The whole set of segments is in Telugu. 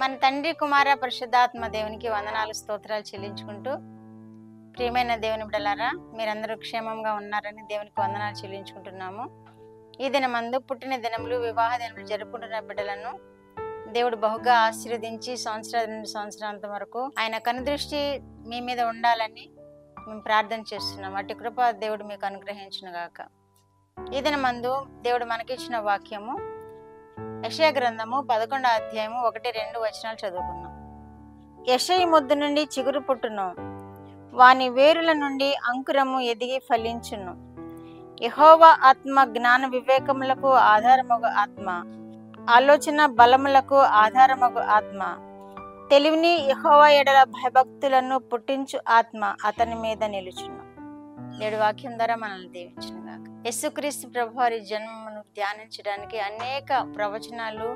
మన తండ్రి కుమార పరిశుద్ధాత్మ దేవునికి వందనాలు స్తోత్రాలు చెల్లించుకుంటూ, ప్రియమైన దేవుని బిడ్డలారా, మీరందరూ క్షేమంగా ఉన్నారని దేవునికి వందనాలు చెల్లించుకుంటున్నాము. ఈ దినమందు పుట్టిన దినములు, వివాహ దినములు జరుపుకుంటున్న బిడ్డలను దేవుడు బహుగా ఆశీర్వదించి సంవత్సరాల నుండి సంవత్సరాంతం వరకు ఆయన కనుదృష్టి మీ మీద ఉండాలని మేము ప్రార్థన చేస్తున్నాం. అట్టి కృప దేవుడు మీకు అనుగ్రహించును గాక. ఈ దినమందు దేవుడు మనకిచ్చిన వాక్యము యెషయా గ్రంథము 11వ అధ్యాయము 1-2 వచనాలు చదువుకున్నాం. యెషయి మొద్దు నుండి చిగురు పుట్టును, వాని వేరుల నుండి అంకురము ఎదిగి ఫలించును. యెహోవా ఆత్మ జ్ఞాన వివేకములకు ఆధారమగు ఆత్మ, ఆలోచన బలములకు ఆధారమగు ఆత్మ, తెలివిని యెహోవా ఎడల భయభక్తులను పుట్టించు ఆత్మ అతని మీద నిలుచును. నేడు వాక్యం ద్వారా మనల్ని దీవించును గాక. యేసుక్రీస్తు ప్రభువారి జన్మను ధ్యానించడానికి అనేక ప్రవచనాలు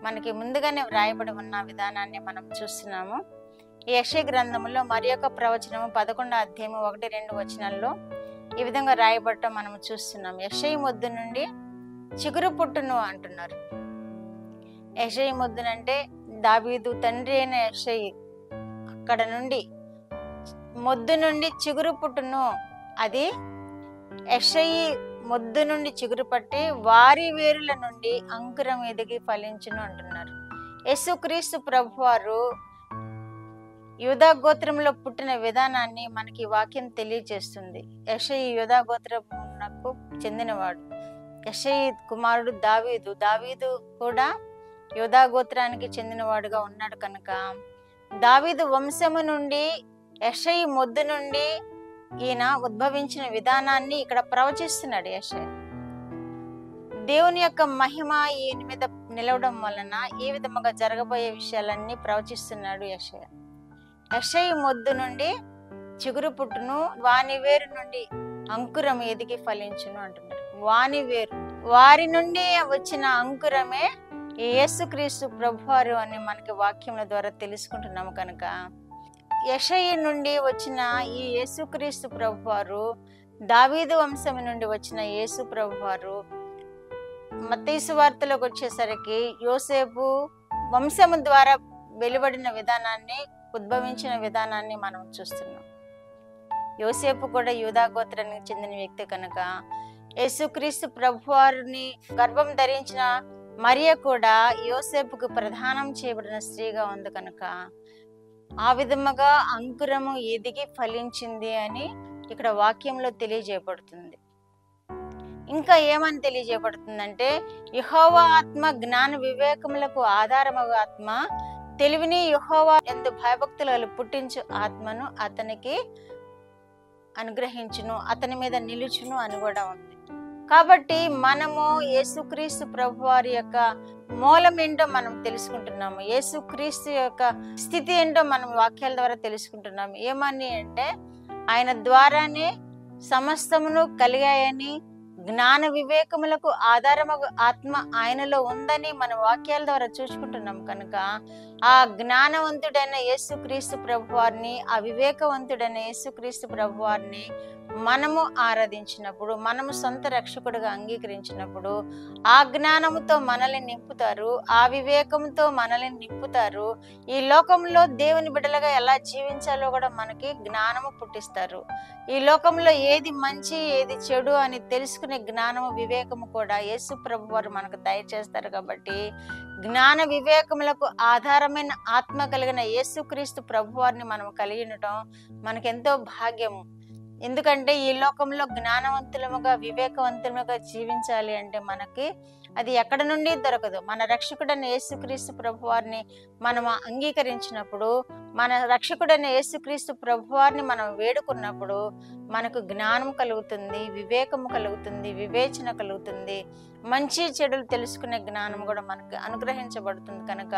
మనకి ముందుగానే వ్రాయబడి ఉన్న విధానాన్ని మనం చూస్తున్నాము. ఈ యెషయా గ్రంథంలో మరి యొక్క ప్రవచనము 11వ అధ్యాయము 1-2 వచనాల్లో ఈ విధంగా రాయబడటం మనం చూస్తున్నాం. యెషయి మొద్దు నుండి చిగురు పుట్టును అంటున్నారు. యెషయి మొద్దునంటే దావీదు తండ్రి అయిన యెషయి, అక్కడ నుండి మొద్దు నుండి చిగురు పుట్టును, అది యెషయి మొద్దు నుండి చిగురు పట్టి వారి వేరుల నుండి అంకురం ఎదిగి ఫలించును అంటున్నారు. యేసుక్రీస్తు ప్రభువారు యూదా గోత్రంలో పుట్టిన విధానాన్ని మనకి వాక్యం తెలియజేస్తుంది. యెషయి యూదా గోత్రమునకు చెందినవాడు. యెషయి కుమారుడు దావీదు. దావీదు కూడా యూదా గోత్రానికి చెందినవాడుగా ఉన్నాడు కనుక దావీదు వంశము నుండి యెషయి మొద్దు నుండి ఈయన ఉద్భవించిన విధానాన్ని ఇక్కడ ప్రవచిస్తున్నాడు యెషయా. దేవుని యొక్క మహిమ ఈయన మీద నిలవడం వలన ఈ విధముగా జరగబోయే విషయాలన్నీ ప్రవచిస్తున్నాడు యెషయా. యెషయి మొద్దు నుండి చిగురు పుట్టును, వాని వేరు నుండి అంకురం ఎదిగి ఫలించును అంటున్నాడు. వాని వేరు, వారి నుండి వచ్చిన అంకురమే యేసుక్రీస్తు ప్రభువారు అని మనకి వాక్యముల ద్వారా తెలుసుకుంటున్నాము. కనుక యెషయి నుండి వచ్చిన ఈ యేసుక్రీస్తు ప్రభువారు, దావీదు వంశం నుండి వచ్చిన యేసు ప్రభువారు, మత్తయి సువార్తలోకి వచ్చేసరికి యోసేపు వంశము ద్వారా వెలువడిన విధానాన్ని, ఉద్భవించిన విధానాన్ని మనం చూస్తున్నాం. యోసేపు కూడా యూదా గోత్రానికి చెందిన వ్యక్తి కనుక యేసుక్రీస్తు ప్రభువారిని గర్భం ధరించిన మరియ కూడా యోసేపుకు ప్రదానం చేయబడిన స్త్రీగా ఉంది కనుక ఆ విధముగా అంకురము ఎదిగి ఫలించింది అని ఇక్కడ వాక్యంలో తెలియజేయబడుతుంది. ఇంకా ఏమని తెలియజేయబడుతుందంటే, యెహోవా ఆత్మ జ్ఞాన వివేకములకు ఆధారమగు ఆత్మ, తెలివిని యెహోవా యందు భయభక్తులు పుట్టించు ఆత్మను అతనికి అనుగ్రహించును, అతని మీద నిలుచును అని కూడా ఉంది. కాబట్టి మనము యేసుక్రీస్తు ప్రభువారి యొక్క మూలం ఏంటో మనం తెలుసుకుంటున్నాము. యేసుక్రీస్తు యొక్క స్థితి ఏంటో మనం వాక్యాల ద్వారా తెలుసుకుంటున్నాము. ఏమని అంటే, ఆయన ద్వారానే సమస్తమును కలిగాయని, జ్ఞాన వివేకములకు ఆధారమగు ఆత్మ ఆయనలో ఉందని మన వాక్యాల ద్వారా చూసుకుంటున్నాం. కనుక ఆ జ్ఞానవంతుడైన యేసుక్రీస్తు ప్రభువారిని, ఆ వివేకవంతుడైన యేసుక్రీస్తు ప్రభువారిని మనము ఆరాధించినప్పుడు, మనము సొంత రక్షకుడిగా అంగీకరించినప్పుడు ఆ జ్ఞానముతో మనల్ని నింపుతారు, ఆ వివేకంతో మనల్ని నింపుతారు. ఈ లోకంలో దేవుని బిడ్డలుగా ఎలా జీవించాలో కూడా మనకి జ్ఞానము పుట్టిస్తారు. ఈ లోకంలో ఏది మంచి ఏది చెడు అని తెలుసుకునే జ్ఞానము, వివేకము కూడా యేసు ప్రభువారు మనకు దయచేస్తారు. కాబట్టి జ్ఞాన వివేకములకు ఆధారమైన ఆత్మ కలిగిన యేసుక్రీస్తు ప్రభువారిని మనం కలిగి ఉండటం మనకెంతో భాగ్యము. ఎందుకంటే ఈ లోకంలో జ్ఞానవంతులముగా, వివేకవంతులుగా జీవించాలి అంటే మనకి అది ఎక్కడ నుండి దొరకదు. మన రక్షకుడైన యేసుక్రీస్తు ప్రభువారిని మనం అంగీకరించినప్పుడు, మన రక్షకుడైన యేసుక్రీస్తు ప్రభువారిని మనం వేడుకున్నప్పుడు మనకు జ్ఞానం కలుగుతుంది, వివేకము కలుగుతుంది, వివేచన కలుగుతుంది, మంచి చెడులు తెలుసుకునే జ్ఞానం కూడా మనకు అనుగ్రహించబడుతుంది. కనుక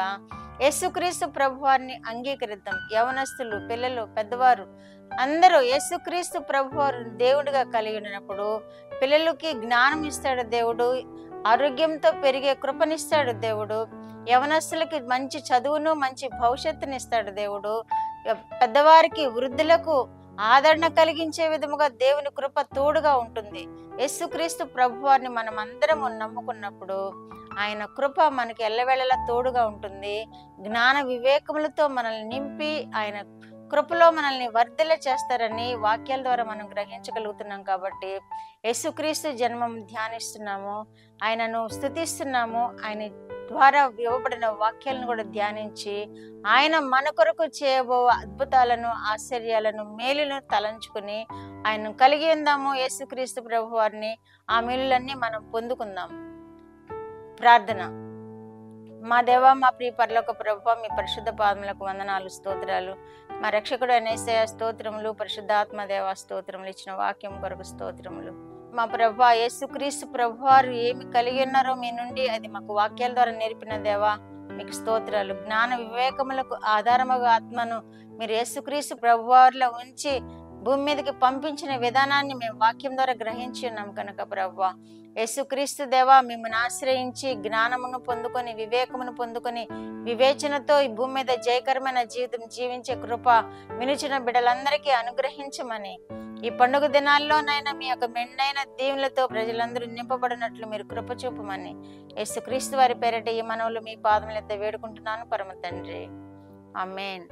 యేసుక్రీస్తు ప్రభువారిని అంగీకరిద్దాం. యవనస్తులు, పిల్లలు, పెద్దవారు అందరూ యేసుక్రీస్తు ప్రభువారు దేవుడిగా కలిగి ఉన్నప్పుడు పిల్లలకి జ్ఞానం ఇస్తాడు దేవుడు, ఆరోగ్యంతో పెరిగే కృపనిస్తాడు దేవుడు, యవనస్తులకి మంచి చదువును, మంచి భవిష్యత్తుని ఇస్తాడు దేవుడు, పెద్దవారికి, వృద్ధులకు ఆదరణ కలిగించే విధముగా దేవుని కృప తోడుగా ఉంటుంది. యేసుక్రీస్తు ప్రభువారిని మనం అందరము నమ్ముకున్నప్పుడు ఆయన కృప మనకి ఎల్లవేళలా తోడుగా ఉంటుంది. జ్ఞాన వివేకములతో మనల్ని నింపి ఆయన కృపలో మనల్ని వర్ధిల్ల చేస్తారని వాక్యాల ద్వారా మనం గ్రహించగలుగుతున్నాం. కాబట్టి యేసుక్రీస్తు జన్మం ధ్యానిస్తున్నాము, ఆయనను స్తుతిస్తున్నాము. ఆయన ద్వారా ఇవ్వబడిన వాక్యాలను కూడా ధ్యానించి ఆయన మన కొరకు చేయబో అద్భుతాలను, ఆశ్చర్యాలను, మేలును తలంచుకుని ఆయనను కలిగి ఉందాము. యేసుక్రీస్తు ప్రభు వారిని, ఆ మేలులన్నీ మనం పొందుకుందాం. ప్రార్థన. మా దేవ, మా ప్రియ పరలోక ప్రభువా, మీ పరిశుద్ధ పాదములకు వందనాలు, స్తోత్రాలు. మా రక్షకుడు యేసయ్య స్తోత్రములు, పరిశుద్ధాత్మ దేవ స్తోత్రములు, ఇచ్చిన వాక్యం కొరకు స్తోత్రములు. మా ప్రభువా యేసుక్రీస్తు ప్రభువారు ఏమి కలిగి ఉన్నారో మీ నుండి అది మాకు వాక్యాల ద్వారా నేర్పిన దేవా మీకు స్తోత్రాలు. జ్ఞాన వివేకములకు ఆధారముగా ఆత్మను మీరు యేసుక్రీస్తు ప్రభువారిలో ఉంచి భూమి మీదకి పంపించిన విధానాన్ని మేము వాక్యం ద్వారా గ్రహించి ఉన్నాం కనుక ప్రభువా యేసుక్రీస్తు దేవా, మిమ్మల్ని ఆశ్రయించి జ్ఞానమును పొందుకొని, వివేకమును పొందుకొని, వివేచనతో ఈ భూమి మీద జయకరమైన జీవితం జీవించే కృప వినిచిన బిడ్డలందరికీ అనుగ్రహించమని, ఈ పండుగ దినాల్లోనైనా మీ యొక్క మెండైన దీవులతో ప్రజలందరూ నింపబడినట్లు మీరు కృప చూపమని యేసుక్రీస్తు వారి పేరిట ఈ మనవులు మీ పాదముల ఎద్ద వేడుకుంటున్నాను పరమ తండ్రి. ఆమేన్.